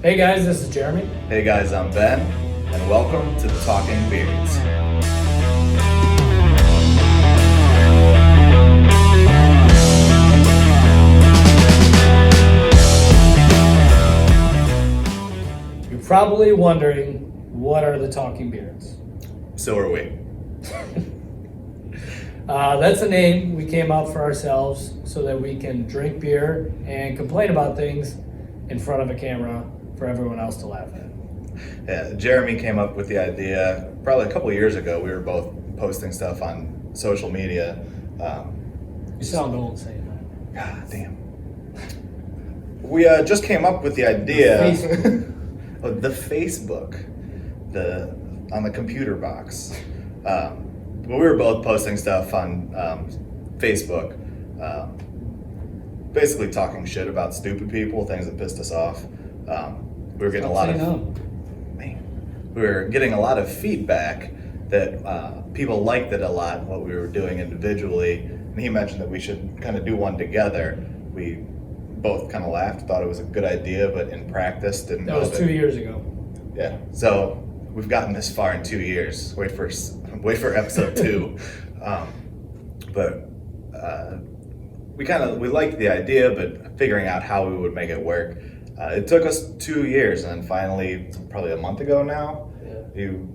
Hey guys, this is Jeremy. Hey guys, I'm Ben, and welcome to the Talkin Beerds. You're probably wondering, what are the Talking Beards? So are we. That's a name we came up for ourselves so that we can drink beer and complain about things in front of a camera for everyone else to laugh at. Yeah, Jeremy came up with the idea probably a couple of years ago. We were both posting stuff on social media. You sound old saying that. God damn. We just came up with the idea. The Facebook, on the computer box. But we were both posting stuff on Facebook, basically talking shit about stupid people, things that pissed us off. We were getting we were getting a lot of feedback that people liked it a lot, what we were doing individually. And he mentioned that we should kind of do one together. We both kind of laughed, thought it was a good idea, but in practice didn't know. That was 2 years ago. Yeah, so we've gotten this far in 2 years. Wait for episode 2. We liked the idea, but figuring out how we would make it work. It took us 2 years, and then finally, probably a month ago now, you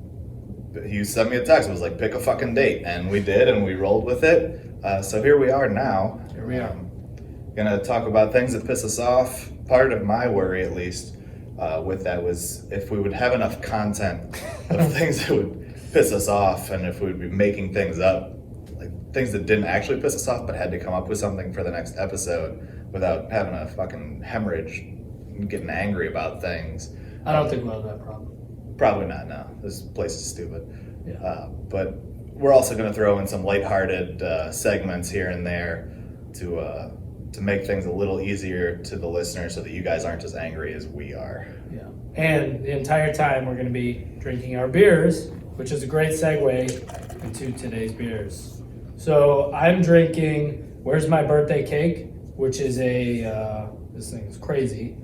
sent me a text. It was like, pick a fucking date, and we did, and we rolled with it. So here we are now. Here we are. Gonna talk about things that piss us off. Part of my worry, at least, with that was if we would have enough content of things that would piss us off, and if we'd be making things up, like things that didn't actually piss us off, but had to come up with something for the next episode without having a fucking hemorrhage and getting angry about things. I don't think we'll have that problem. Probably not, no. This place is stupid. Yeah. But we're also going to throw in some lighthearted segments here and there to make things a little easier to the listeners so that you guys aren't as angry as we are. Yeah. And the entire time we're going to be drinking our beers, which is a great segue into today's beers. So I'm drinking Where's My Birthday Cake, which is this thing is crazy,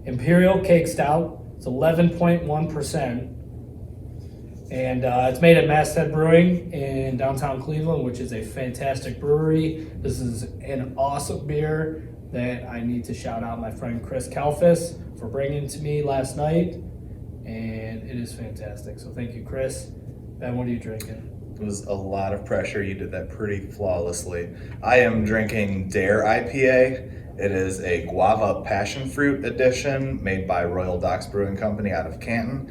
Imperial Cake Stout. It's 11.1%. And it's made at Masthead Brewing in downtown Cleveland, which is a fantastic brewery. This is an awesome beer that I need to shout out my friend Chris Kalfas for bringing to me last night. And it is fantastic. So thank you, Chris. Ben, what are you drinking? It was a lot of pressure. You did that pretty flawlessly. I am drinking Dare IPA. It is a guava passion fruit edition made by Royal Docks Brewing Company out of Canton.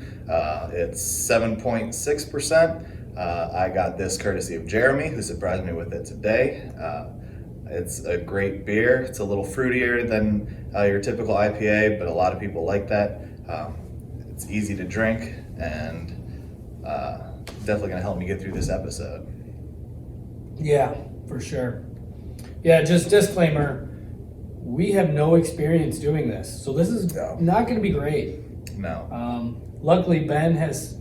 It's 7.6%. I got this courtesy of Jeremy, who surprised me with it today. It's a great beer. It's a little fruitier than your typical IPA, but a lot of people like that. It's easy to drink and definitely going to help me get through this episode. Yeah, for sure. Yeah, just disclaimer. We have no experience doing this, so this is not going to be great. No. Luckily, Ben has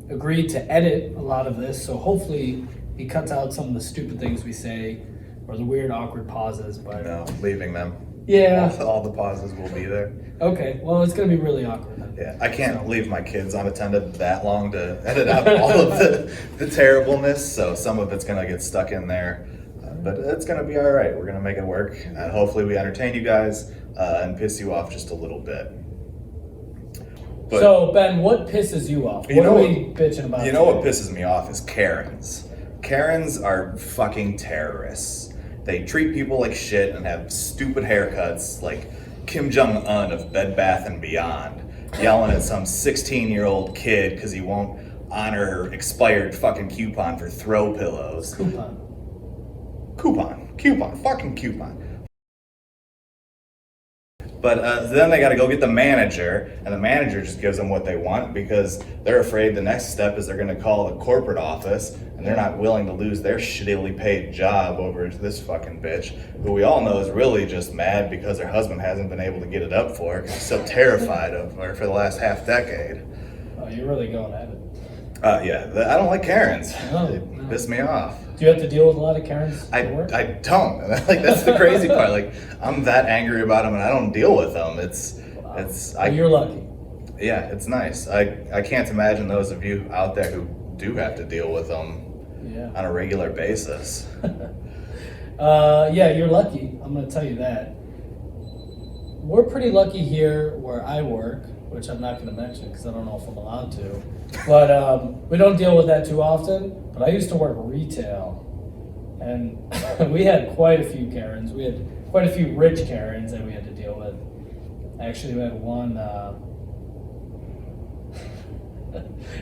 agreed to edit a lot of this, so hopefully he cuts out some of the stupid things we say or the weird, awkward pauses. But No, leaving them. Yeah. All the pauses will be there. Okay, well, it's going to be really awkward then. Yeah, I can't leave my kids unattended that long to edit out all of the terribleness, so some of it's going to get stuck in there. But it's going to be all right. We're going to make it work. And hopefully we entertain you guys and piss you off just a little bit. But So, Ben, what pisses you off? What are we bitching about? You know what pisses me off is Karens. Karens are fucking terrorists. They treat people like shit and have stupid haircuts like Kim Jong-un of Bed Bath & Beyond, yelling at some 16-year-old kid because he won't honor her expired fucking coupon for throw pillows. Fucking coupon. But then they got to go get the manager, and the manager just gives them what they want because they're afraid the next step is they're going to call the corporate office, and they're not willing to lose their shittily paid job over this fucking bitch, who we all know is really just mad because her husband hasn't been able to get it up for her because he's so terrified of her for the last half decade. Oh, you're really going at it. Yeah, I don't like Karens. No, They no. piss me off. Do you have to deal with a lot of Karens I at work? don't. Like, that's the crazy part. Like, I'm that angry about them and I don't deal with them. It's You're lucky. Yeah, it's nice. I can't imagine those of you out there who do have to deal with them on a regular basis. Yeah, you're lucky. I'm going to tell you that. We're pretty lucky here where I work, which I'm not going to mention because I don't know if I'm allowed to. But we don't deal with that too often. But I used to work retail, and we had quite a few Karens. We had quite a few rich Karens that we had to deal with. Actually, we had one.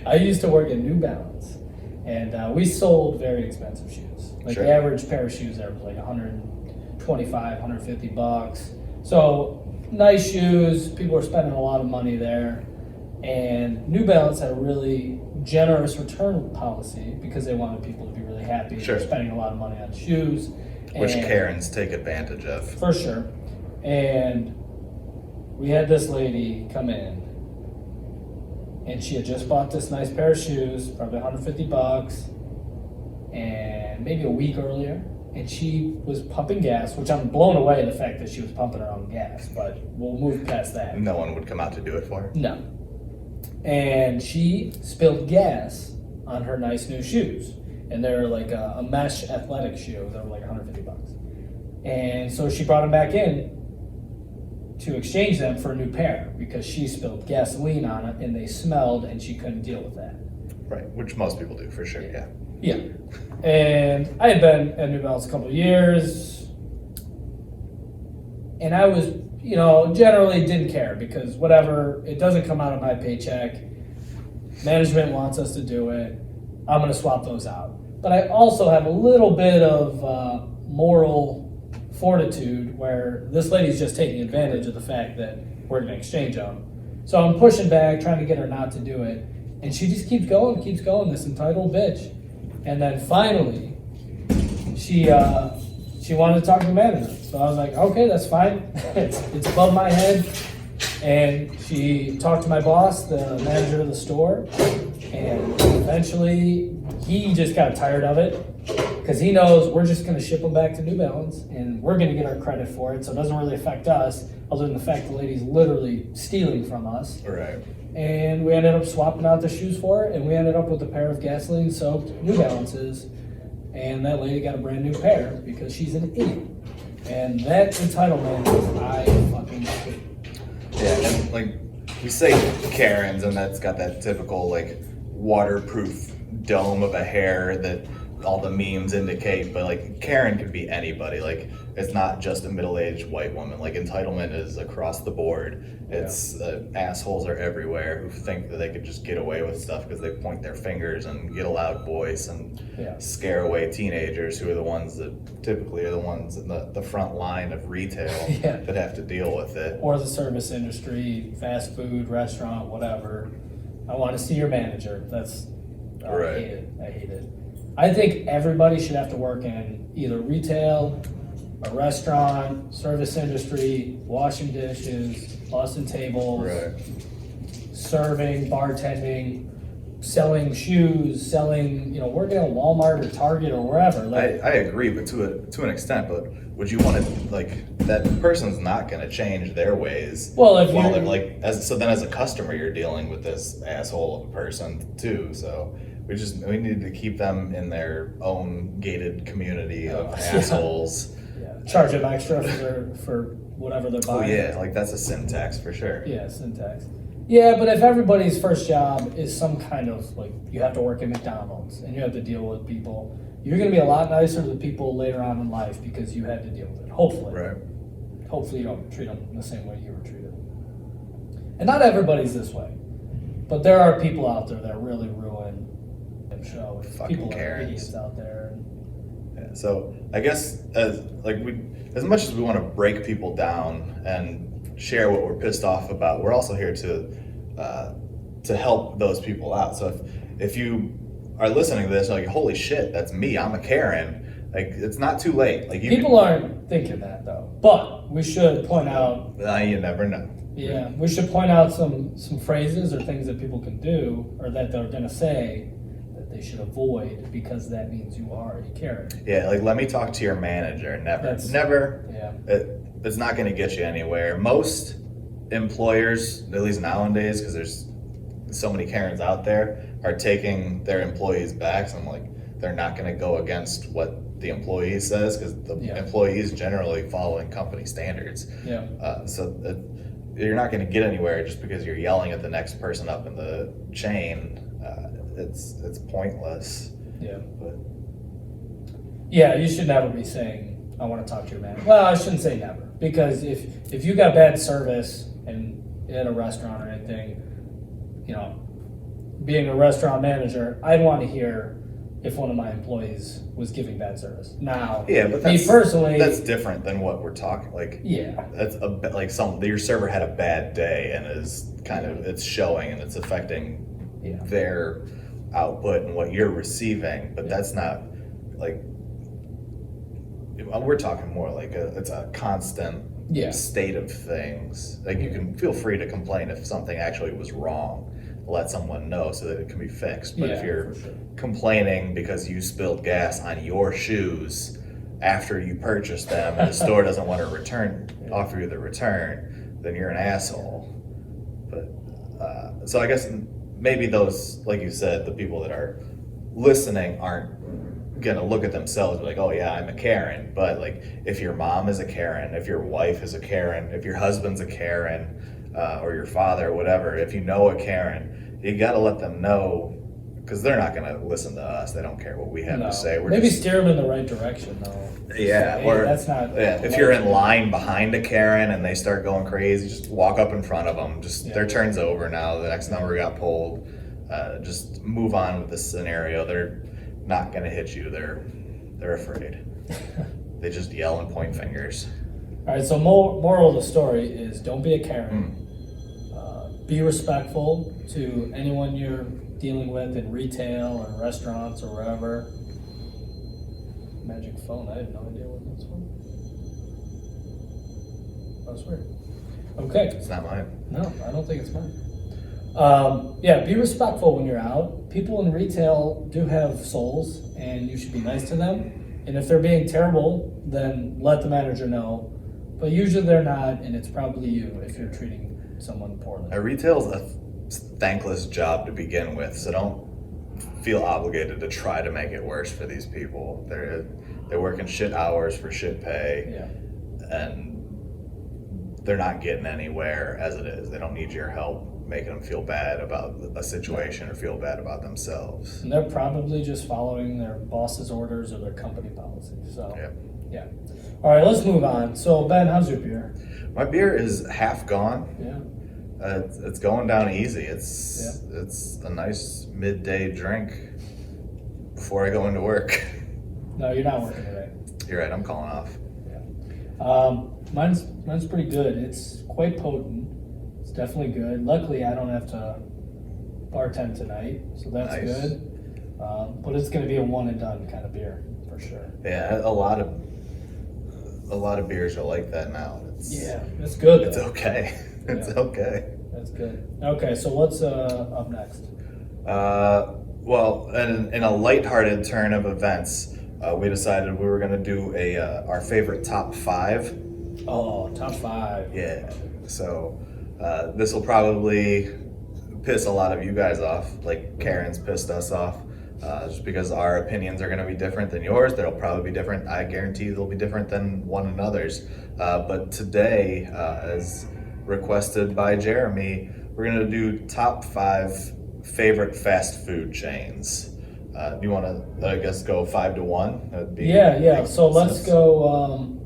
I used to work at New Balance, and we sold very expensive shoes. Like Sure. the average pair of shoes there was like 125, 150 bucks. So nice shoes. People were spending a lot of money there, and New Balance had a really generous return policy because they wanted people to be really happy. Sure. They're spending a lot of money on shoes, Which and- Karens take advantage of. for sure. And we had this lady come in, and she had just bought this nice pair of shoes, probably 150 bucks, and maybe a week earlier. And she was pumping gas, which I'm blown away the fact that she was pumping her own gas, but we'll move past that. No one would come out to do it for her. No. And she spilled gas on her nice new shoes. And they're like a mesh athletic shoe. They were like 150 bucks. And so she brought them back in to exchange them for a new pair because she spilled gasoline on it and they smelled and she couldn't deal with that. Right, which most people do for sure, yeah. Yeah. And I had been at New Balance a couple of years, and I was, generally didn't care because whatever, it doesn't come out of my paycheck. Management wants us to do it. I'm going to swap those out. But I also have a little bit of moral fortitude where this lady's just taking advantage of the fact that we're going to exchange them. So I'm pushing back, trying to get her not to do it. And she just keeps going, this entitled bitch. And then finally, she wanted to talk to the manager. So I was like, okay, that's fine. it's above my head. And she talked to my boss, the manager of the store. And eventually, he just got tired of it because he knows we're just going to ship them back to New Balance and we're going to get our credit for it. So it doesn't really affect us other than the fact the lady's literally stealing from us. Right. And we ended up swapping out the shoes for it, and we ended up with a pair of gasoline-soaked New Balances, and that lady got a brand new pair because she's an idiot. And that entitlement, I fucking hate. Yeah, and like we say Karens, and that's got that typical like waterproof dome of a hair that all the memes indicate, but like Karen could be anybody. Like it's not just a middle-aged white woman. Like entitlement is across the board. It's assholes are everywhere who think that they could just get away with stuff because they point their fingers and get a loud voice and scare away teenagers who are the ones that typically are the ones in the front line of retail that have to deal with it. Or the service industry, fast food, restaurant, whatever. I want to see your manager. That's Right. I hate it. I think everybody should have to work in either retail, a restaurant, service industry, washing dishes, bussing tables, serving, bartending, selling shoes, working at Walmart or Target or wherever. I agree, but to an extent. But would you want to that person's not going to change their ways? Well, if as a customer, you're dealing with this asshole of a person too. So we need to keep them in their own gated community of assholes. Charge them extra for whatever they're buying. Oh yeah, that's a sin tax for sure. Yeah, sin tax. Yeah, but if everybody's first job is some kind of you have to work at McDonald's and you have to deal with people, you're going to be a lot nicer to the people later on in life because you had to deal with it. Hopefully. Right. Hopefully you don't treat them the same way you were treated. And not everybody's this way, but there are people out there that really ruin the show. Fucking People Karens. are idiots out there. Yeah, so I guess as much as we want to break people down and share what we're pissed off about, we're also here to help those people out. So if you are listening to this, you're like, holy shit, that's me. I'm a Karen. It's not too late. People aren't thinking that though, but we should point out. You never know. Yeah, we should point out some phrases or things that people can do or that they're gonna say that they should avoid because that means you are a Karen. Yeah, let me talk to your manager. Never. Never. Yeah. It's not going to get you anywhere. Most employers, at least nowadays, because there's so many Karens out there, are taking their employees back. So I'm like, they're not going to go against what the employee says, because the employee is generally following company standards. You're not going to get anywhere just because you're yelling at the next person up in the chain. It's pointless. Yeah, you should never be saying, I want to talk to your manager. Well, I shouldn't say never, because if you got bad service and at a restaurant or anything, being a restaurant manager, I'd want to hear if one of my employees was giving bad service. Now, but me personally, that's different than what we're talking. Like, that's your server had a bad day and is it's showing and it's affecting their output and what you're receiving. But that's not like, we're talking more like it's a constant state of things. Like, you can feel free to complain if something actually was wrong. Let someone know so that it can be fixed. But if you're complaining because you spilled gas on your shoes after you purchased them and the store doesn't want to offer you the return, then you're an asshole. But so I guess maybe those, like you said, the people that are listening aren't gonna look at themselves and be like, oh yeah, I'm a Karen. But like, if your mom is a Karen, if your wife is a Karen, if your husband's a Karen, or your father, or whatever, if you know a Karen, you got to let them know, because they're not going to listen to us. They don't care what we have to say. Maybe steer them in the right direction, though. Or that's not. If you're in line behind a Karen and they start going crazy, just walk up in front of them. Their turn's over now. The next number got pulled. Just move on with this scenario. They're not going to hit you. They're afraid. They just yell and point fingers. All right. So moral of the story is, don't be a Karen. Be respectful to anyone you're dealing with in retail or restaurants or wherever. Magic phone, I have no idea what that's from. That's weird. Okay. It's not mine. No, I don't think it's mine. Be respectful when you're out. People in retail do have souls, and you should be nice to them. And if they're being terrible, then let the manager know. But usually they're not, and it's probably you if you're treating someone poorly. Retail's a thankless job to begin with, so don't feel obligated to try to make it worse for these people. They're working shit hours for shit pay, and they're not getting anywhere as it is. They don't need your help making them feel bad about a situation or feel bad about themselves. And they're probably just following their boss's orders or their company policy. So, All right, let's move on. So, Ben, how's your beer? My beer is half gone. It's going down easy. It's a nice midday drink before I go into work. No, you're not working today. You're right. I'm calling off. Mine's pretty good. It's quite potent. It's definitely good. Luckily, I don't have to bartend tonight, so that's good. But it's going to be a one and done kind of beer for sure. Yeah, a lot of beers are like that now. It's good. It's okay. It's okay. That's good. Okay, so what's up next? Well, in a lighthearted turn of events, we decided we were going to do our favorite top 5. Oh, top 5. Yeah. So this will probably piss a lot of you guys off, like Karen's pissed us off. Just because our opinions are going to be different than yours. They'll probably be different. I guarantee they'll be different than one another's. But today, as requested by Jeremy, we're going to do top 5 favorite fast food chains. Do you want to, I guess, go 5 to 1? That'd be So let's go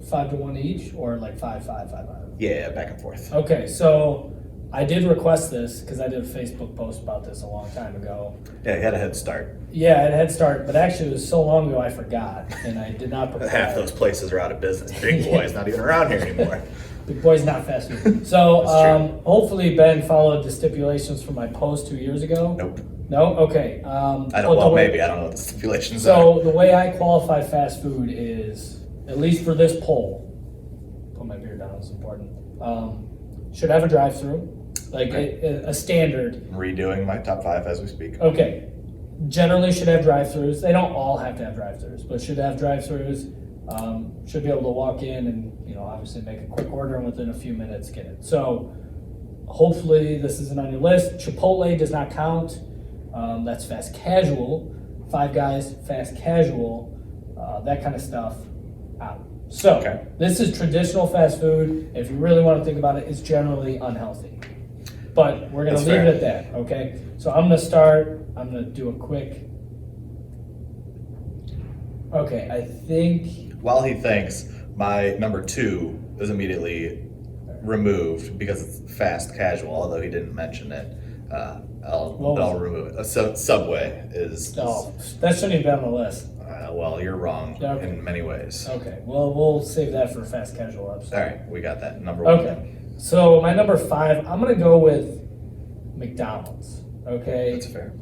5 to 1 each, or like 5, 5, 5, 5. Yeah, back and forth. Okay, so I did request this because I did a Facebook post about this a long time ago. Yeah, you had a head start. Yeah, I had a head start, but actually it was so long ago I forgot, and I did not prepare. Half those places are out of business. Big Boy's not even around here anymore. Big Boy's not fast food. So hopefully Ben followed the stipulations from my post 2 years ago. Nope. No? Okay. I don't. Well, maybe I don't know what the stipulations are. So the way I qualify fast food is, at least for this poll, put my beer down, it's important. Should have a drive-through. Like a standard. I'm redoing my top 5 as we speak. Okay. Generally should have drive-thrus. They don't all have to have drive-thrus, but should have drive-thrus. Should be able to walk in and obviously make a quick order and within a few minutes get it. So hopefully this isn't on your list. Chipotle does not count. That's fast casual. Five Guys, fast casual, that kind of stuff, out. So Okay. this is traditional fast food. If you really want to think about it, it's generally unhealthy. But we're going to That's leave fair. it at that, okay? So I'm going to start. I'm going to do a quick. Okay, I think. While he thinks, my number 2 is immediately removed because it's fast casual, although he didn't mention it. I'll remove it. So Subway is. Oh, that shouldn't even be on the list. Well, you're wrong Okay. in many ways. Okay, well, we'll save that for fast casual episode. All right, we got that. Number 1. Okay, so my number 5, I'm going to go with McDonald's, okay? That's fair.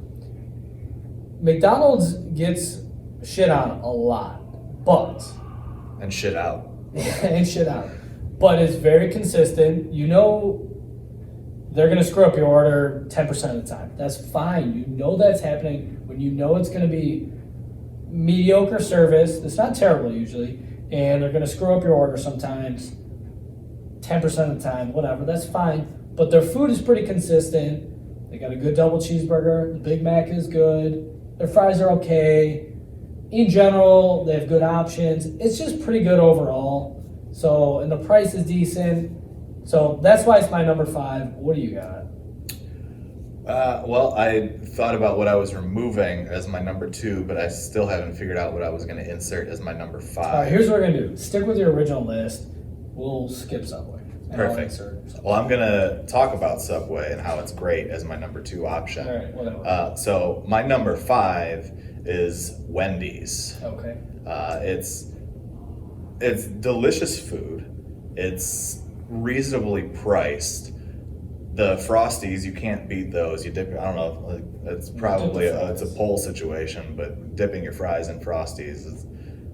McDonald's gets shit on a lot, but, And shit out. and shit out, but it's very consistent. You know they're going to screw up your order 10% of the time. That's fine. You know that's happening when you know it's going to be mediocre service. It's not terrible usually, and they're going to screw up your order sometimes 10% of the time, whatever. That's fine, but their food is pretty consistent. They got a good double cheeseburger. The Big Mac is good. Their fries are okay. In general, they have good options. It's just pretty good overall. So, and the price is decent. So that's why it's my number 5. What do you got? Well, I thought about what I was removing as my number 2, but I still haven't figured out what I was going to insert as my number 5. All right, here's what we're gonna do. Stick with your original list. We'll skip Subway. And I'll Perfect. insert Subway. Well, I'm going to talk about Subway and how it's great as my number 2 option. All right, whatever. So my number 5 is Wendy's. Okay. It's delicious food. It's reasonably priced. The Frosties, you can't beat those. You dip. I don't know. Like, it's probably it's a poll situation, but dipping your fries in Frosties is.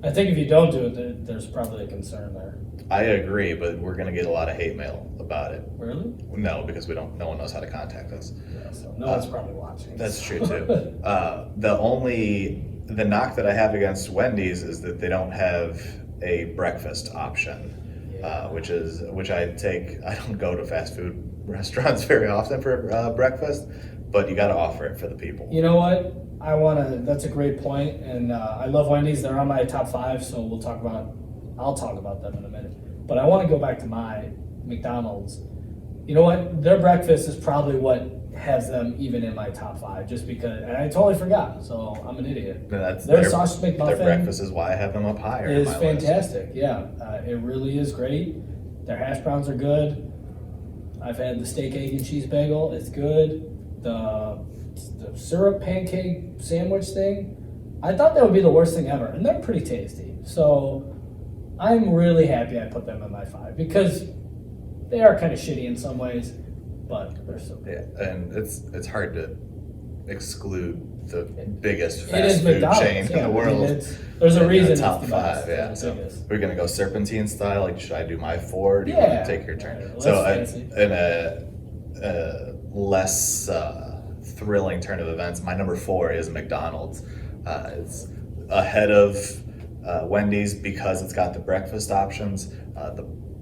I think if you don't do it, there's probably a concern there. I agree, but we're gonna get a lot of hate mail about it. Really? No, because no one knows how to contact us. Yeah, so no one's probably watching. That's true too. The knock that I have against Wendy's is that they don't have a breakfast option, Yeah. which I take. I don't go to fast food restaurants very often for breakfast, but you got to offer it for the people. You know what? That's a great point, and I love Wendy's. They're on my top 5, so I'll talk about them in a minute. But I want to go back to my McDonald's. You know what? Their breakfast is probably what has them even in my top 5, just because, and I totally forgot, so I'm an idiot. Their sausage McMuffin Their breakfast is why I have them up higher. is in my list. fantastic. Yeah, it really is great. Their hash browns are good. I've had the steak, egg, and cheese bagel. It's good. The syrup pancake sandwich thing, I thought that would be the worst thing ever, and they're pretty tasty. So I'm really happy I put them in my 5 because they are kind of shitty in some ways, but they're so good. Yeah, and it's hard to exclude the biggest It fast is food McDonald's, chain yeah. in the world. I mean, there's a In the reason top it's the 5, best. yeah. It's So the biggest. we're gonna go serpentine style. Like, should I do my 4? Or do you Yeah. want to take your turn? Alright, So, that's fancy. in a less thrilling turn of events, my number 4 is McDonald's. It's ahead of Wendy's because it's got the breakfast options.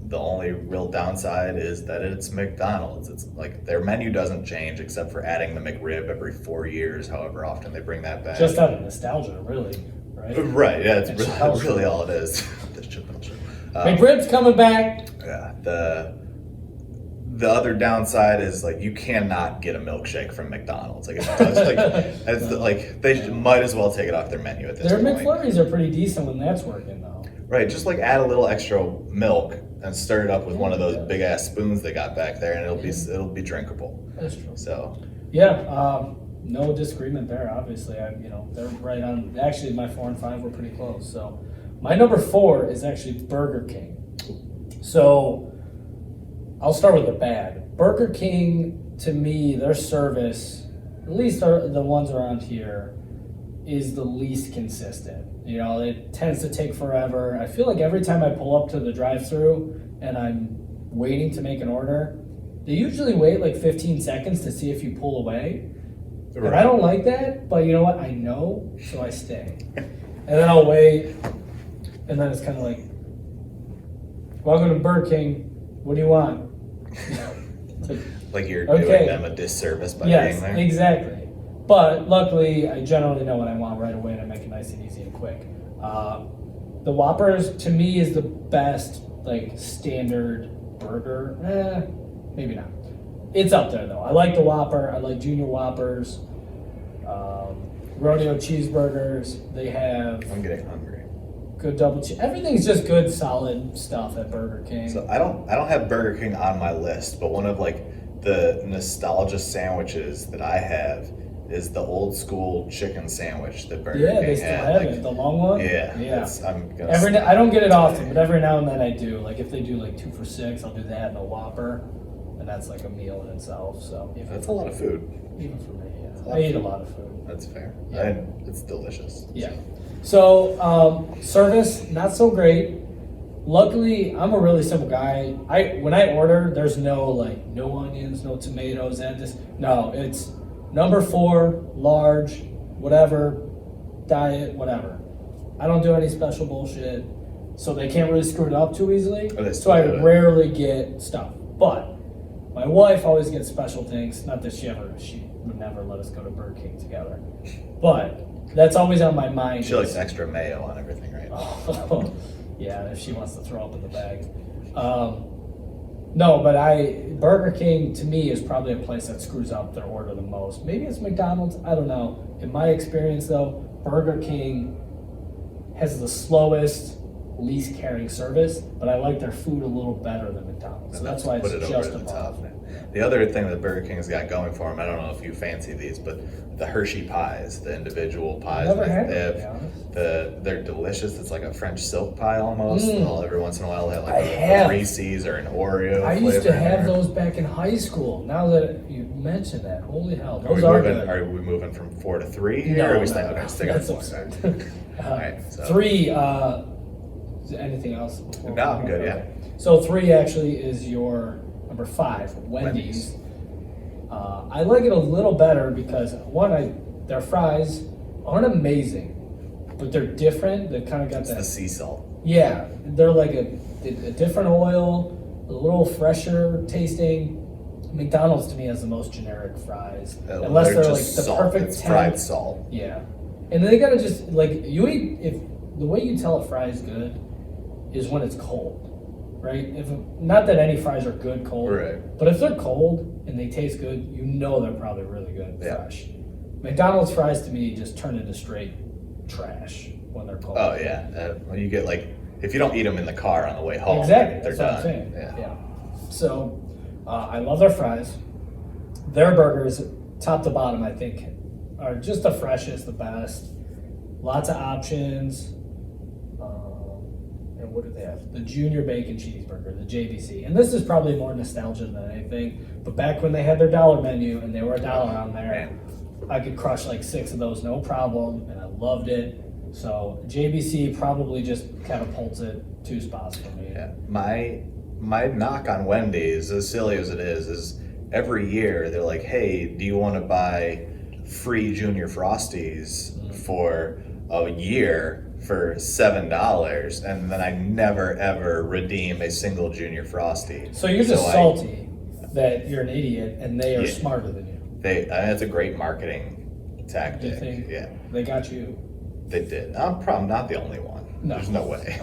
The only real downside is that it's McDonald's. It's like their menu doesn't change except for adding the McRib every 4 years, however often they bring that back. Just out of nostalgia, really, right? Right, yeah, it's And really, Chappelle really Show. all it is. The Chappelle Show. McRib's coming back. Yeah, the other downside is like you cannot get a milkshake from McDonald's. Like they might as well take it off their menu at this Their point. McFlurries are pretty decent when that's working, though. Right, just like add a little extra milk and stir it up with one of those big ass spoons they got back there, and it'll be drinkable. That's true. So Yeah, no disagreement there. Obviously, they're right on. Actually, my 4 and 5 were pretty close. So my number 4 is actually Burger King. So I'll start with the bad. Burger King, to me, their service, at least the ones around here, is the least consistent. It tends to take forever. I feel like every time I pull up to the drive-thru and I'm waiting to make an order, they usually wait like 15 seconds to see if you pull away. And I don't like that, but you know what? I know, so I stay. And then I'll wait, and then it's kind of like, welcome to Burger King. What do you want? Like you're Okay. doing them a disservice by Yes, being there. exactly. But luckily, I generally know what I want right away, and I make it nice and easy and quick. The Whoppers, to me, is the best, like, standard burger. Maybe not. It's up there, though. I like the Whopper. I like Junior Whoppers. Rodeo cheeseburgers. They have I'm getting hungry. good double cheese. Everything's just good, solid stuff at Burger King. So I don't have Burger King on my list, but one of like the nostalgia sandwiches that I have is the old school chicken sandwich that Burger Yeah, King they still had. have Like, it. The long one? yeah. Yeah. I'm gonna I don't get it often, but every now and then I do. Like if they do like 2 for $6, I'll do that and a Whopper, and that's like a meal in itself. So That's a lot of food. even for me, a yeah. lot I of eat a food. lot of food. That's fair. Yeah. And it's delicious. Yeah. So service not so great. Luckily, I'm a really simple guy. When I order, there's no onions, no tomatoes, add this. No, it's number 4, large, whatever, diet, whatever. I don't do any special bullshit, so they can't really screw it up too easily. Oh, they So I still do it. rarely get stuff. But my wife always gets special things. Not that she would never let us go to Burger King together. But that's always on my mind. She likes extra mayo on everything, right? Oh, yeah, if she wants to throw up in the bag. No, but Burger King to me is probably a place that screws up their order the most. Maybe it's McDonald's, I don't know. In my experience though, Burger King has the slowest, least caring service, but I like their food a little better than McDonald's. So that's why it's Put it just over the above. top. The other thing that Burger King's got going for them, I don't know if you fancy these, but the Hershey pies, the individual pies, Never they had have- them, to be honest. they're delicious. It's like a French silk pie almost. Every once in a while, they have like I a have. Reese's or an Oreo. I used to flavor in have there. those back in high school. Now that you mention that, holy hell, Are we, those are moving, good. are we moving from 4 to 3 here? No, or are we no, staying? no, Okay, sticking that's with 4. absurd. Alright, so 3, is there anything else? before No, I'm we- good, okay. So 3 actually is your number 5, Wendy's. I like it a little better because their fries aren't amazing, but they're different. They kind of got it's that. the sea salt. Yeah, they're like a different oil, a little fresher tasting. McDonald's to me has the most generic fries, unless they're like just the salt. perfect It's temp. fried salt. Yeah, and they gotta just like you eat. If the way you tell a fry is good is when it's cold, right? If not that any fries are good cold, Right. but if they're cold and they taste good, you know they're probably really good Yeah. fresh. McDonald's fries to me just turn into straight trash when they're cold. Oh yeah, when you get like if you don't eat them in the car on the way home, Exactly, they're that's what done. I'm saying. Yeah. Yeah. So, I love their fries. Their burgers, top to bottom, I think, are just the freshest, the best. Lots of options. And what do they have? The Junior Bacon Cheeseburger, the JBC. And this is probably more nostalgia than anything. But back when they had their dollar menu and they were $1 on there, Man. I could crush like 6 of those, no problem. And I loved it. So JBC probably just catapults it 2 spots for me. Yeah. My knock on Wendy's, as silly as it is every year they're like, hey, do you want to buy free Junior Frosties for a year for $7? And then I never ever redeem a single Junior Frosty. So you're just I- salty that you're an idiot and they are Yeah. smarter than you. I think it's a great marketing tactic. You think? Yeah, They got you. they did. I'm probably not the only one. No. There's no way.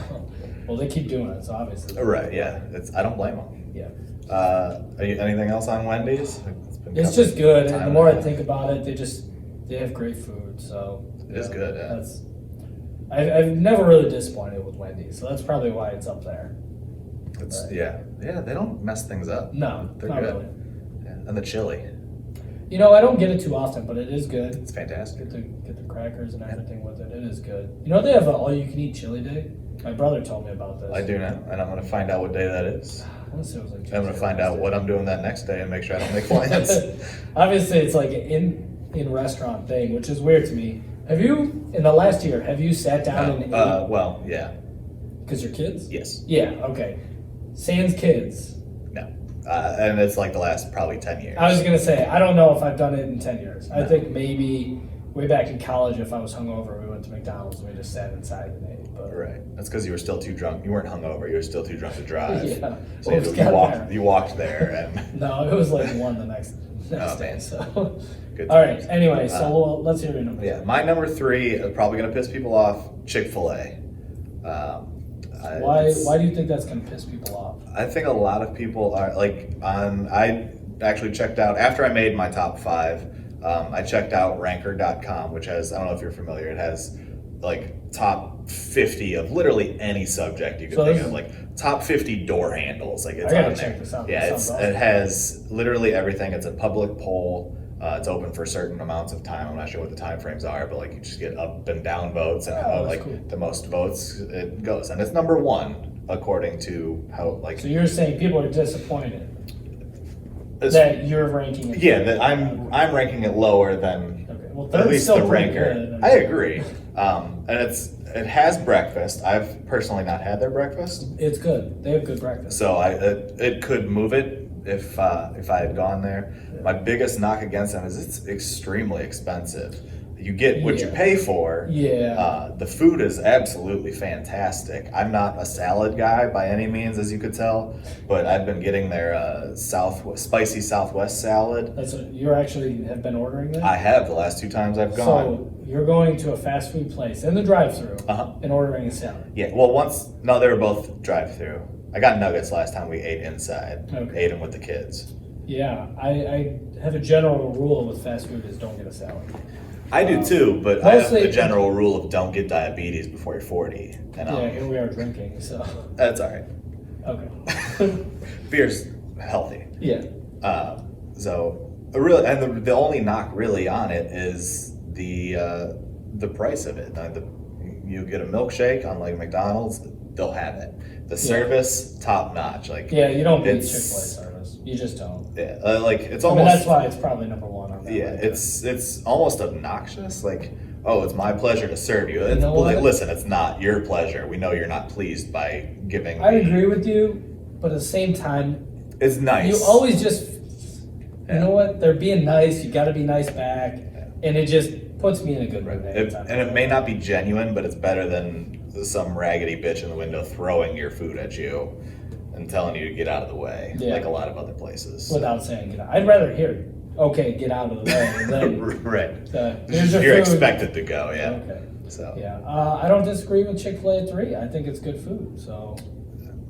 Well, they keep doing it, so obviously. Right, yeah. I don't blame them. Yeah. Anything else on Wendy's? been It's coming just good, and time the more I now. think about it, they have great food. So It is good, yeah. That's I've never really disappointed with Wendy's, so that's probably why it's up there. It's Right. yeah. They don't mess things up. No, They're not good. really. Yeah. And the chili, You know, I don't get it too often, but it is good. it's fantastic. Get the crackers and everything with it. It is good. You know they have an all-you-can-eat chili day. My brother told me about this. I do now, and I'm gonna find out what day that is. I want to say it was like I'm gonna Tuesday or find out Wednesday. what I'm doing that next day and make sure I don't make plans. Obviously, it's like an in-restaurant thing, which is weird to me. Have you, in the last year, sat down and ate? Well, yeah, Because your kids? yes, Yeah, okay. Sans kids. no, and it's like the last probably 10 years. I was going to say, I don't know if I've done it in 10 years. I No. think maybe way back in college, if I was hungover, we went to McDonald's and we just sat inside and ate. But Right. That's because you were still too drunk. You weren't hungover. You were still too drunk to drive. Yeah. So Well, you walked there and. No, it was like 1 the next Oh, day. man. So. Good All right. times. Anyway, so let's hear your number. Yeah, my number 3 is probably gonna piss people off. Chick-fil-A. Why do you think that's gonna piss people off? I think a lot of people are like I actually checked out after I made my top 5. I checked out ranker.com, which has, I don't know if you're familiar, it has like top 50 of literally any subject you could think of, like top 50 door handles. Like it's I gotta on check there. this out. Yeah, That sounds it has literally everything. It's a public poll. It's open for certain amounts of time. I'm not sure what the time frames are, but like you just get up and down votes, and how that's like cool. the most votes it goes, and it's number 1 according to how like. So you're saying people are disappointed As- that you're ranking it? Yeah, that I'm ranking it lower than Okay. Well, at third's least still the pretty ranker. good. I agree, and it has breakfast. I've personally not had their breakfast, It's good. They have good breakfast. so it could move it if I had gone there. My biggest knock against them is it's extremely expensive. You get what you Yeah. pay for. Yeah. The food is absolutely fantastic. I'm not a salad guy by any means, as you could tell, but I've been getting their spicy Southwest salad. That's what you actually have been ordering that? I have the last 2 times I've gone. So you're going to a fast food place in the drive-through Uh-huh. and ordering a salad. Yeah, well, no, they were both drive-through. I got nuggets last time we ate inside. Okay. Ate them with the kids. Yeah, I have a general rule with fast food is don't get a salad. I do too, but I have mostly- the general rule of don't get diabetes before you're 40. And Yeah, here we are drinking, so that's all right. okay. Beer's healthy. Yeah. So the only knock really on it is the price of it. You get a milkshake on like McDonald's, they'll have it. The service, top notch. Like Yeah, you don't beat it's- Chick-fil-A service. You just don't. Yeah, like it's I mean, almost. that's why it's probably number 1 on that. Yeah, list. it's almost obnoxious. Like, oh, it's my pleasure to serve you. know Well, what? listen, it's not your pleasure. We know you're not pleased by giving. I me- agree with you, but at the same time, It's nice. you always just, Yeah. you know what? They're being nice. You got to be nice back, and it just puts me in a good mood. And it may not be genuine, but it's better than some raggedy bitch in the window throwing your food at you and telling you to get out of the way, Yeah. like a lot of other places. Without saying get out. I'd rather hear, okay, get out of the way, than Right. here's your You're food. expected to go, yeah. Okay. So Yeah, I don't disagree with Chick-fil-A at 3. I think it's good food. So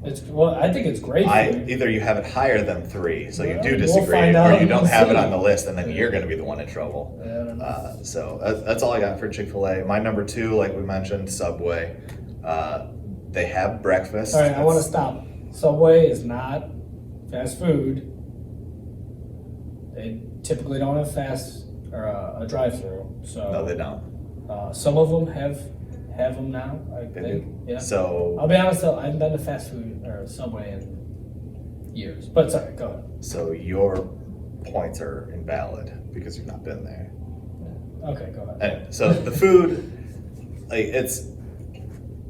I think it's great food. Either you have it higher than 3, so you Well, do we'll disagree, find or out you don't and have it see. on the list, and then you're going to be the one in trouble. I don't know. So that's all I got for Chick-fil-A. My number 2, like we mentioned, Subway. They have breakfast. All right, I want to stop. Subway is not fast food. They typically don't have fast or a drive-through. So No, they don't. some of them have them now. I They think. do. Yeah. So I'll be honest though, I haven't been to fast food or Subway in years. But sorry, go ahead. So your points are invalid because you've not been there. Okay, go ahead. Anyway, so the food, like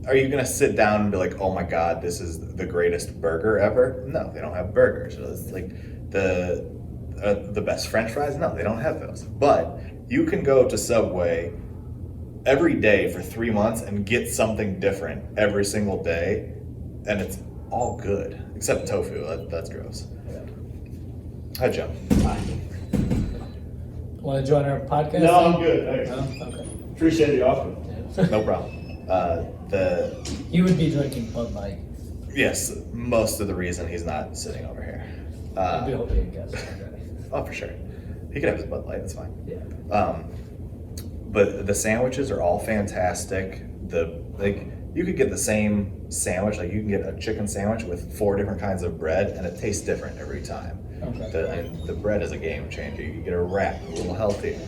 are you gonna sit down and be like, oh my god, this is the greatest burger ever? No, they don't have burgers. So it's like the best French fries. No, they don't have those. But you can go to Subway every day for 3 months and get something different every single day, and it's all good except tofu. That's gross. Hi, Joe. Want to join our podcast? No, I'm good, thanks. No? Okay. Appreciate the offer. No problem. He would be drinking Bud Light. Yes, most of the reason he's not sitting over here. I'd be hoping he gets already. Oh, for sure. He could have his Bud Light. That's fine. Yeah. But the sandwiches are all fantastic. You could get the same sandwich. Like you can get a chicken sandwich with 4 different kinds of bread, and it tastes different every time. Okay. The bread is a game changer. You can get a wrap, a little healthier.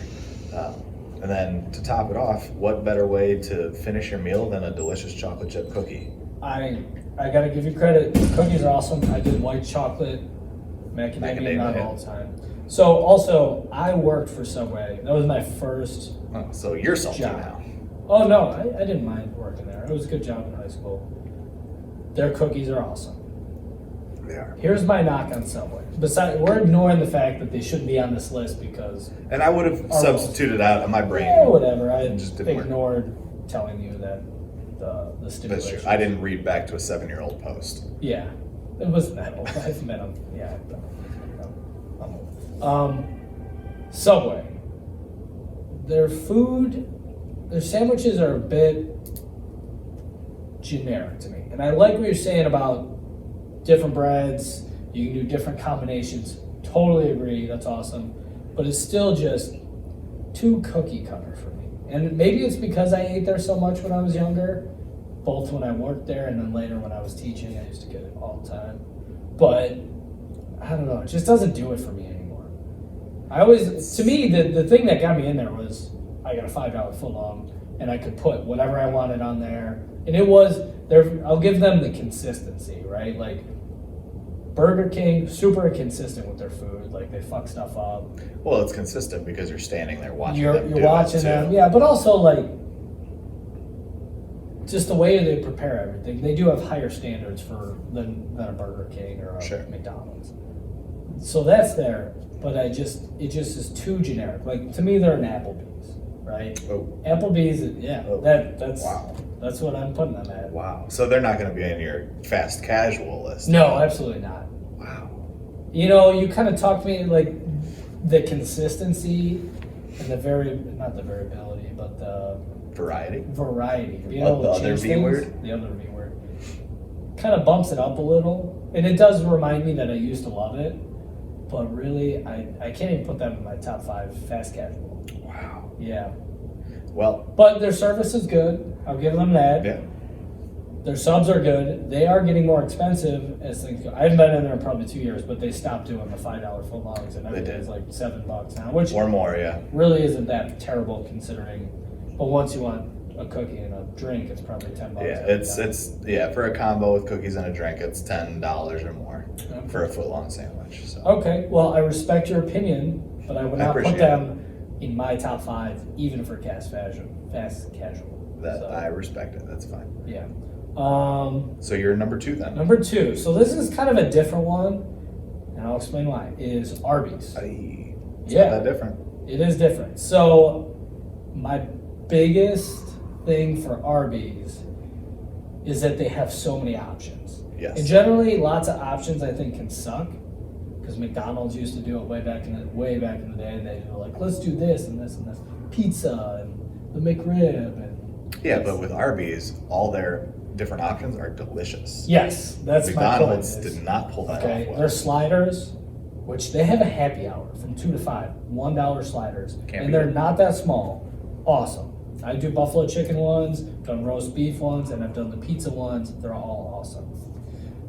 And then to top it off, what better way to finish your meal than a delicious chocolate chip cookie? I gotta give you credit. The cookies are awesome. I did white chocolate macadamia nut Macadamia. all the time. So also, I worked for Subway. That was my first Oh, so you're salty job. now. Oh no, I didn't mind working there. It was a good job in high school. Their cookies are awesome. They are. Here's my knock on Subway. Besides, we're ignoring the fact that they shouldn't be on this list because And I would have substituted out of my brain. yeah, whatever. I It just didn't work. ignored telling you that the That's stipulation. true. I didn't read back to a 7-year-old post. Yeah, it wasn't that old. I've met them. Yeah. I'm old. Subway. Their food, their sandwiches are a bit generic to me. And I like what you're saying about different breads. You can do different combinations. Totally agree. That's awesome. But it's still just too cookie cutter for me. And maybe it's because I ate there so much when I was younger, both when I worked there and then later when I was teaching. I used to get it all the time. But I don't know. It just doesn't do it for me anymore. To me, the thing that got me in there was I got a $5 foot long and I could put whatever I wanted on there. And it was, I'll give them the consistency, right? Like, Burger King, super consistent with their food. Like, they fuck stuff up. Well, it's consistent because you're standing there watching You're them do watching it, too. them, yeah. But also, like, just the way they prepare everything. They do have higher standards than a Burger King or a Sure. McDonald's. So that's there, but it just is too generic. Like, to me, they're an Applebee's, right? Oh. Applebee's, yeah. Oh. That's Wow. That's what I'm putting them at. Wow. So they're not going to be in your fast casual list? No, absolutely not. Wow. You know, you kind of talked to me like the consistency and not the variability, but the Variety? variety. You The other V word? The other V word. Kind of bumps it up a little. And it does remind me that I used to love it. But really, I can't even put them in my top 5 fast casual. Wow. Yeah. Well, But their service is good. I'll give them that. yeah. Their subs are good. They are getting more expensive as things go. I haven't been in there in probably 2 years, but they stopped doing the $5 foot longs and everything's like $7 now, which Or more, yeah. really isn't that terrible considering. But once you want a cookie and a drink, it's probably $10. Yeah, it's for a combo with cookies and a drink, it's $10 or more for a foot long sandwich. So. Okay, well, I respect your opinion, but I would I not put appreciate them in my top 5, even for fast casual. That I respect it. That's fine. Yeah. So you're number 2 then. Number 2. So this is kind of a different one, and I'll explain why. Is Arby's. It's Yeah. not that different. It is different. So my biggest thing for Arby's is that they have so many options. Yes. And generally, lots of options I think can suck because McDonald's used to do it way back in the day, and they were like, let's do this and this and this, pizza and the McRib and Yeah, but with Arby's, all their different options are delicious. yes, that's McDonald's my point. did not pull that Okay, off. their sliders, which they have a happy hour from 2 to 5, $1 sliders, Can't and beat they're it. not that small. Awesome. I do buffalo chicken ones, done roast beef ones, and I've done the pizza ones. They're all awesome.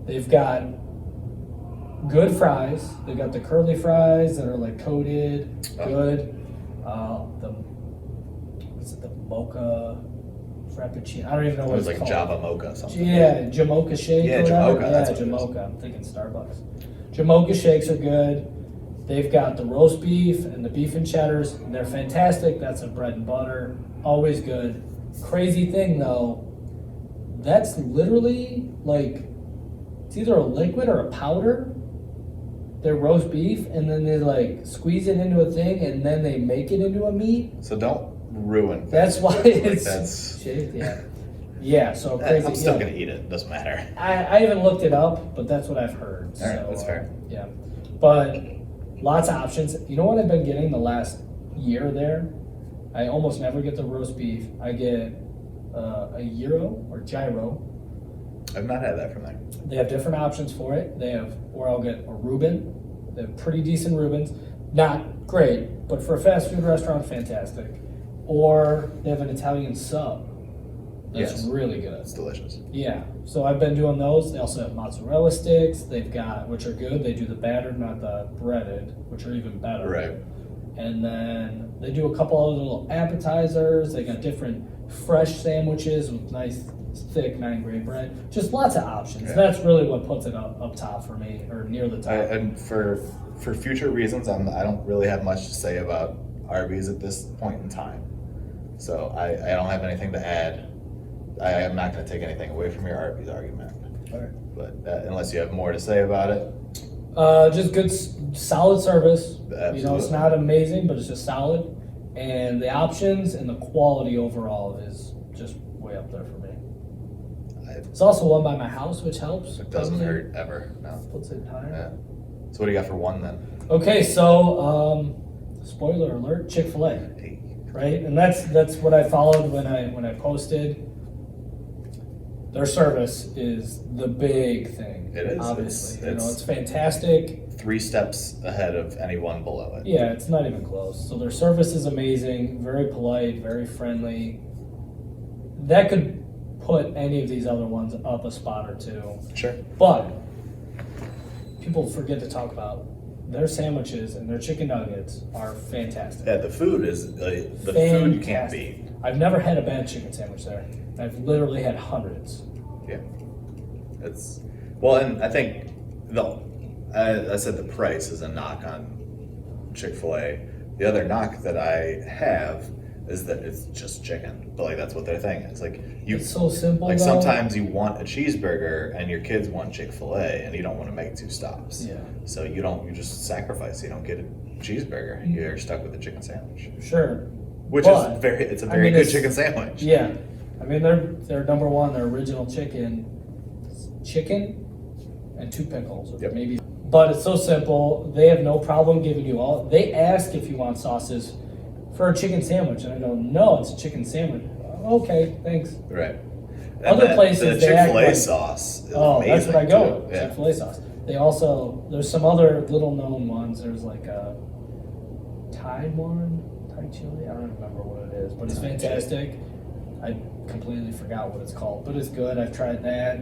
They've got good fries. They've got the curly fries that are like coated, good. The mocha frappuccino. I don't even know It what was it's like called. Java Mocha something. Yeah, Jamocha shake. Yeah, or whatever. Jamocha, that's what it is. Jamocha. I'm thinking Starbucks. Jamocha shakes are good. They've got the roast beef and the beef and cheddars. And they're fantastic. That's a bread and butter. Always good. Crazy thing though, that's literally like, it's either a liquid or a powder. Their roast beef, and then they like squeeze it into a thing, and then they make it into a meat. So don't ruin. That's why Like, it's that's. shit, yeah. Yeah, so crazy. I'm still yeah. gonna eat it. Doesn't matter. I haven't looked it up, but that's what I've heard. All right, so, that's fair. Yeah, but lots of options. You know what I've been getting the last year there? I almost never get the roast beef. I get a gyro or gyro. I've not had that from there. They have different options for it. They have, or I'll get a Reuben. They have pretty decent Reubens. Not great, but for a fast food restaurant, fantastic. Or they have an Italian sub. That's Yes. really good. It's delicious. Yeah, so I've been doing those. They also have mozzarella sticks. They've got, which are good. They do the battered, not the breaded, which are even better. Right. And then they do a couple of little appetizers. They got different fresh sandwiches with nice, thick 9-grade bread. Just lots of options. Yeah. That's really what puts it up top for me, or near the top. And for future reasons, I don't really have much to say about Arby's at this point in time. So I don't have anything to add. I am not going to take anything away from your Arby's argument. But unless you have more to say about it. Just good, solid service. You know, it's Absolutely. not amazing, but it's just solid. And the options and the quality overall is just way up there for me. It's also one by my house, which helps. It doesn't Probably hurt ever, no. Puts it higher. Yeah. So what do you got for one then? Okay, so spoiler alert: Chick-fil-A, Hey. right? And that's what I followed when I posted. Their service is the big thing. It is. Obviously, It's it's fantastic. 3 steps ahead of anyone below it. Yeah, it's not even close. So their service is amazing, very polite, very friendly. That could put any of these other ones up a spot or two. Sure. But people forget to talk about their sandwiches and their chicken nuggets are fantastic. Yeah, the food is the food you can't Fantastic. beat. I've never had a bad chicken sandwich there. I've literally had hundreds. Yeah. It's well, and I think I said the price is a knock on Chick-fil-A. The other knock that I have is that it's just chicken. But like that's what their thing is. Like It's so simple. like though. sometimes you want a cheeseburger and your kids want Chick-fil-A and you don't want to make 2 stops. Yeah. So you just sacrifice. You don't get a cheeseburger. You're stuck with a chicken sandwich. Sure. Which But, is it's a I very mean, good it's- chicken sandwich. Yeah. I mean, they're number one, their original chicken and 2 pickles, or Yep. maybe. But it's so simple. They have no problem giving you all. They ask if you want sauces for a chicken sandwich, and I go, no, it's a chicken sandwich. Okay, thanks. Right. And Other the places, they act Chick-fil-A like- sauce is Oh, amazing that's what I go too. with. Yeah. Chick-fil-A sauce. They also there's some other little known ones. There's like a Thai chili. I don't remember what it is, but it's Thai chili. fantastic. I completely forgot what it's called, but it's good. I've tried that.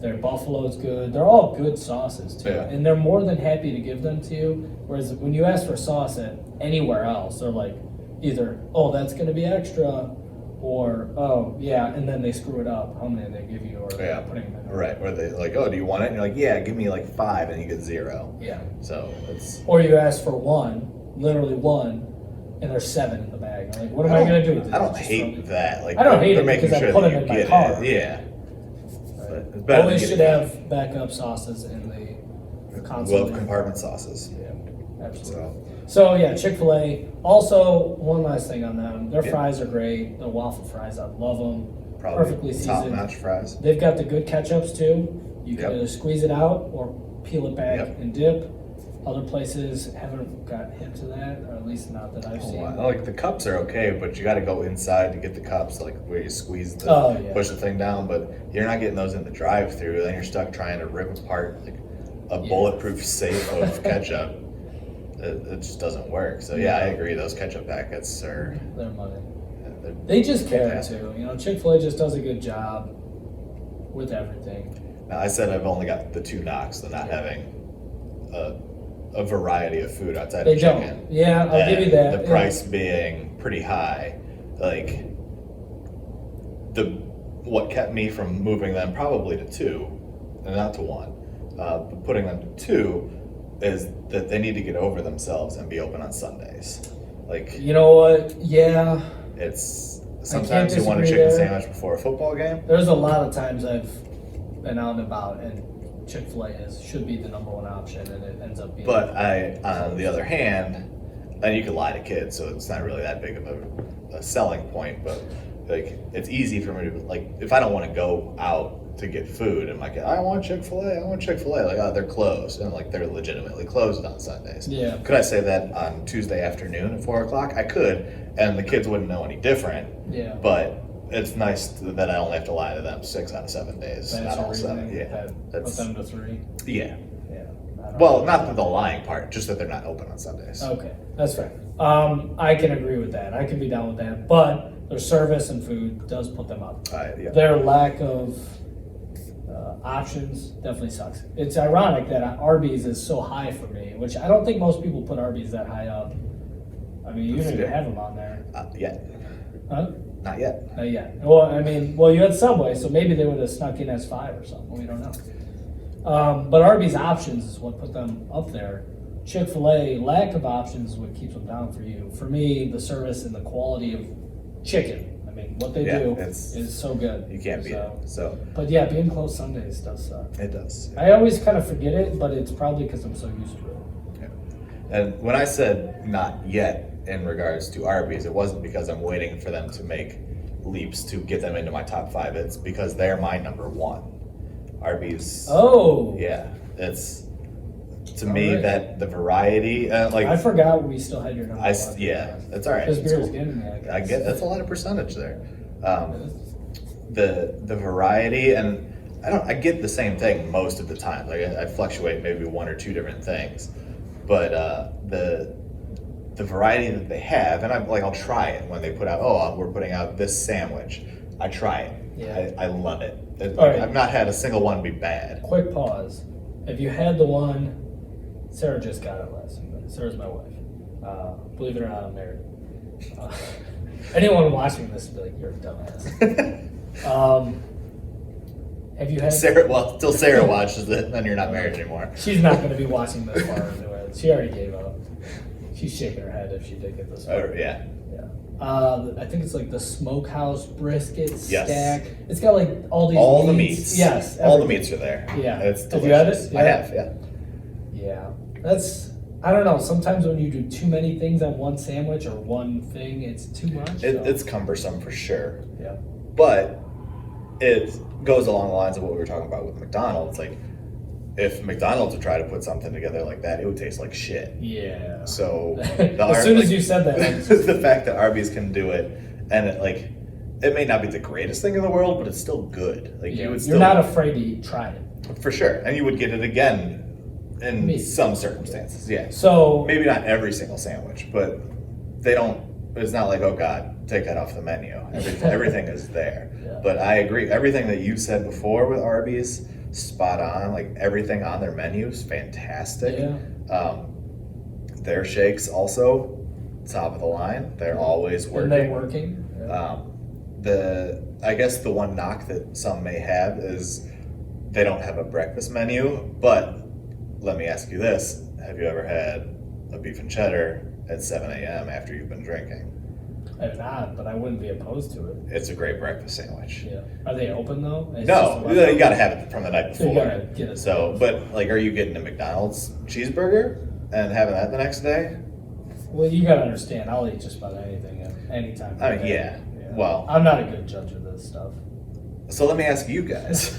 Their buffalo's good. They're all good sauces too, Yeah. and they're more than happy to give them to you. Whereas when you ask for sauce at anywhere else, they're like either, oh, that's going to be extra, or oh yeah, and then they screw it up. How many they give you, or Yeah. putting them in. Right. Where they like, oh, do you want it? And you're like, yeah, give me like 5, and you get 0. Yeah. So it's. Or you ask for one, literally one, and there's 7 in the bag. I'm like, what am I going to do with this? I don't Just hate throw it- that. Like I don't hate they're it making because I sure put that them you in my get car. it. Yeah. But it's better than Always getting should have backup sauces in the console. glove compartment sauces. Yeah, absolutely. So So yeah, Chick-fil-A. Also, one last thing on them. Their Yeah. fries are great. The waffle fries, I love them. probably Perfectly top seasoned. notch fries. They've got the good ketchups too. You can Yep. either squeeze it out or peel it back Yep. and dip. Other places haven't got hip to that, or at least not that I've Oh, seen. wow. Like the cups are okay, but you got to go inside to get the cups, like where you squeeze the Oh, yeah. push the thing down. But you're not getting those in the drive-through. Then you're stuck trying to rip apart like a Yeah. bulletproof safe of ketchup. It just doesn't work. So yeah, I agree. Those ketchup packets are. Their money. They're, They just care fantastic. too. You know, Chick-fil-A just does a good job with everything. Now, I said I've only got the 2 knocks, the not having a variety of food outside They of don't. chicken. Yeah, I'll give you And that. The Yeah. price being pretty high, like what kept me from moving them probably to 2, and not to 1, but putting them to 2 is that they need to get over themselves and be open on Sundays. Like You know what? Yeah, it's sometimes you want a disagree chicken there. sandwich before a football game. there's a lot of times I've been out and about, and Chick-fil-A should be the number one option, and it ends up being. But on the other hand, and you can lie to kids, so it's not really that big of a selling point. But like, it's easy for me to like, if I don't want to go out to get food, I'm like, I want Chick-fil-A. I want Chick-fil-A. Like, oh, they're closed, and like they're legitimately closed on Sundays. Yeah. Could I say that on Tuesday afternoon at 4:00? I could, and the kids wouldn't know any different. Yeah. But it's nice that I only have to lie to them 6 out of 7 days, That's not your all 7. reasoning, Yeah, that put that's them to 3. yeah. Yeah. I don't Well, know. not the lying part, just that they're not open on Sundays. Okay, that's fair. I can agree with that. I can be down with that. But their service and food does put them up. Yeah. Their lack of options definitely sucks. It's ironic that Arby's is so high for me, which I don't think most people put Arby's that high up. I mean, you That's don't even good. have them on there. Yet. Huh? Not yet. Yeah. Well, I mean, you had Subway, so maybe they would have snuck in as 5 or something. We don't know. But Arby's options is what put them up there. Chick-fil-A, lack of options is what keeps them down for you. For me, the service and the quality of chicken. I mean, what they Yeah, do it's- is so good. You can't beat it. So But yeah, being closed Sundays does suck. it does. I always kind of forget it, but it's probably because I'm so used to it. Yeah. And when I said not yet in regards to Arby's, it wasn't because I'm waiting for them to make leaps to get them into my top 5. It's because they're my number 1. Arby's. Oh. Yeah, it's to me Alright. that the variety, like I forgot we still had your number one. yeah, it's all right. Because It's Beerds cool. getting me, I get that's a lot of percentage there. The variety, and I get the same thing most of the time. Like I fluctuate maybe 1 or 2 different things, but the variety that they have, and I'll try it when they put out. Oh, we're putting out this sandwich. I try it. Yeah. I love it. All right. I've not had a single one be bad. Quick pause. Have you had the one? Sarah just got it last night. Sarah's my wife. Believe it or not, I'm married. Anyone watching this would be like, "You're a dumbass." Have you had? Sarah, well, till Sarah watches it, then you're not married anymore. She's not going to be watching this far into it. She already gave up. She's shaking her head if she did get this far. Oh, yeah. Yeah. I think it's like the smokehouse brisket Yes. stack. It's got like all these All the meats. meats. Yes. All the everything. meats are there. Yeah. It's Have you had delicious. it? I Yeah. have, yeah. Yeah. I don't know. Sometimes when you do too many things on one sandwich or one thing, it's too much. so- It's cumbersome for sure. Yeah. But it goes along the lines of what we were talking about with McDonald's. Like, if McDonald's would try to put something together like that, it would taste like shit. Yeah. So As soon as you said that, I was just- the fact that Arby's can do it, and it may not be the greatest thing in the world, but it's still good. Like yeah, you would you're still, not afraid to try it. for sure, and you would get it again in Maybe. some circumstances. Yeah, So maybe not every single sandwich, but they don't. It's not like, oh God, take that off the menu. Everything is there. Yeah. But I agree. Everything that you said before with Arby's, spot on. Like everything on their menu is fantastic. Yeah. Their shakes also top of the line. They're always working. And they working. Yeah. I guess the one knock that some may have is they don't have a breakfast menu. But let me ask you this: have you ever had a beef and cheddar at 7 a.m. after you've been drinking? I have not, but I wouldn't be opposed to it. It's a great breakfast sandwich. Yeah. Are they open though? It's No, just a you gotta have it from the night So you before. gotta get it. So, but like, are you getting a McDonald's cheeseburger and having that the next day? Well, you gotta understand, I'll eat just about anything at any time. of I the mean, day. yeah. Well- I'm not a good judge of this stuff. So let me ask you guys.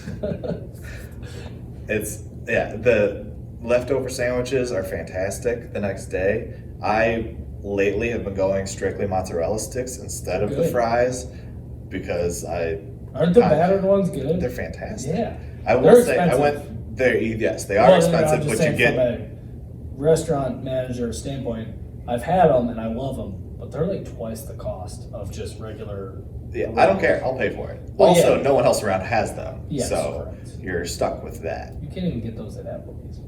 The leftover sandwiches are fantastic the next day. I lately have been going strictly mozzarella sticks instead of the Good. fries because Aren't the battered ones good? they're fantastic. Yeah. I will They're say I expensive. went there. Yes, they are Well, I'm expensive, just but saying you get. from a restaurant manager standpoint, I've had them and I love them, but they're like twice the cost of just regular. Yeah, I don't care. I'll pay for it. Well, Also, yeah. no one else around has them, Yes, so correct. you're stuck with that. You can't even get those at Applebee's.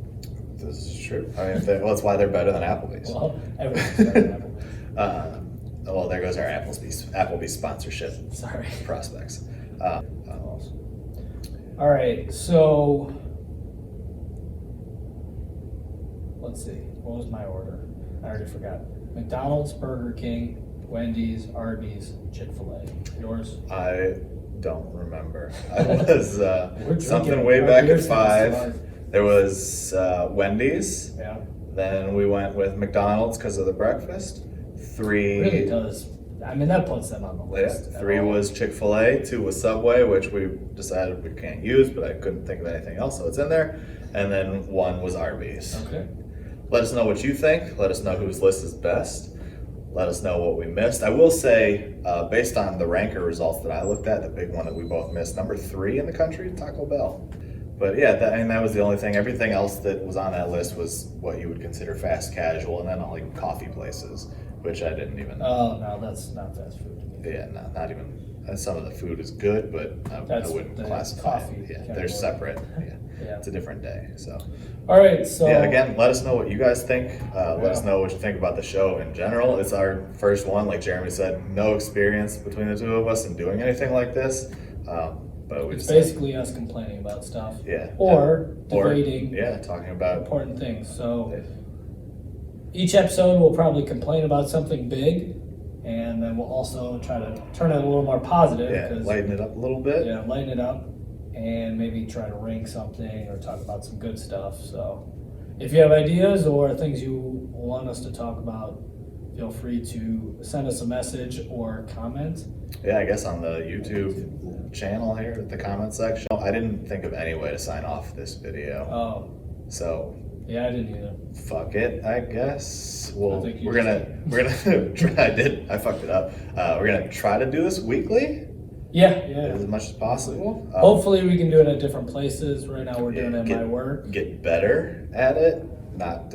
This is true. I mean, that's why they're better than Applebee's. Well, everything's better at Applebee's. Well, there goes our Applebee's sponsorship Sorry. prospects. All right, so let's see. What was my order? I already forgot. McDonald's, Burger King, Wendy's, Arby's, Chick-fil-A. Yours? I don't remember. I was We're something drinking way our back at beers in this 5. life. There was Wendy's. Yeah. Then we went with McDonald's because of the breakfast. 3. It really does. I mean, that puts them on the Yeah, list. at 3 all. was Chick-fil-A, 2 was Subway, which we decided we can't use, but I couldn't think of anything else, so it's in there. And then 1 was Arby's. Okay. Let us know what you think. Let us know whose list is best. Let us know what we missed. I will say, based on the ranker results that I looked at, the big one that we both missed, number 3 in the country, Taco Bell. But yeah, that was the only thing. Everything else that was on that list was what you would consider fast casual, and then like coffee places, which I didn't even. Oh, no, that's not fast food to me. Yeah, not even. Some of the food is good, but I That's wouldn't the classify coffee it. Yeah, they're category. separate. Yeah. Yeah. It's a different day. So All right, so. yeah, again, let us know what you guys think. Let us Yeah. know what you think about the show in general. It's our first one, like Jeremy said, no experience between the two of us in doing anything like this. But we It's decided- basically us complaining about stuff. yeah, Or debating yeah, talking about important things. So Yeah. each episode we'll probably complain about something big, and then we'll also try to turn it a little more positive. yeah, 'Cause, lighten it up a little bit. yeah, lighten it up, and maybe try to rank something or talk about some good stuff. So if you have ideas or things you want us to talk about, feel free to send us a message or comment. Yeah, I guess on the YouTube channel here, the comment section. I didn't think of any way to sign off this video. Oh, So yeah, I didn't either. fuck it, I guess. Well, I think you we're gonna try. I fucked it up. We're gonna try to do this weekly Yeah. as much as possible. Hopefully we can do it at different places. Right now we're doing it at my work. Get better at it, not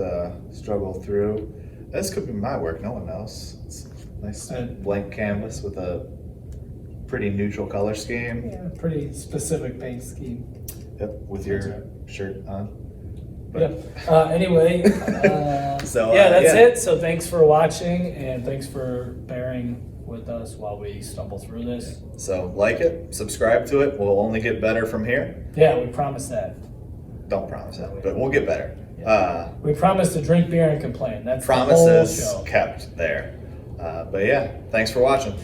struggle through. This could be my work. No one knows. It's a nice blank canvas with a pretty neutral color scheme. Yeah, pretty specific paint scheme. Yep, with your shirt on. But- Yeah. Anyway, So, yeah, that's yeah. it. So thanks for watching, and thanks for bearing with us while we stumble through this. So like it, subscribe to it. We'll only get better from here. Yeah, we promise that. Don't promise that, but we'll get better. We promise to drink beer and complain. That's Promises the whole show. kept there. But yeah, thanks for watching.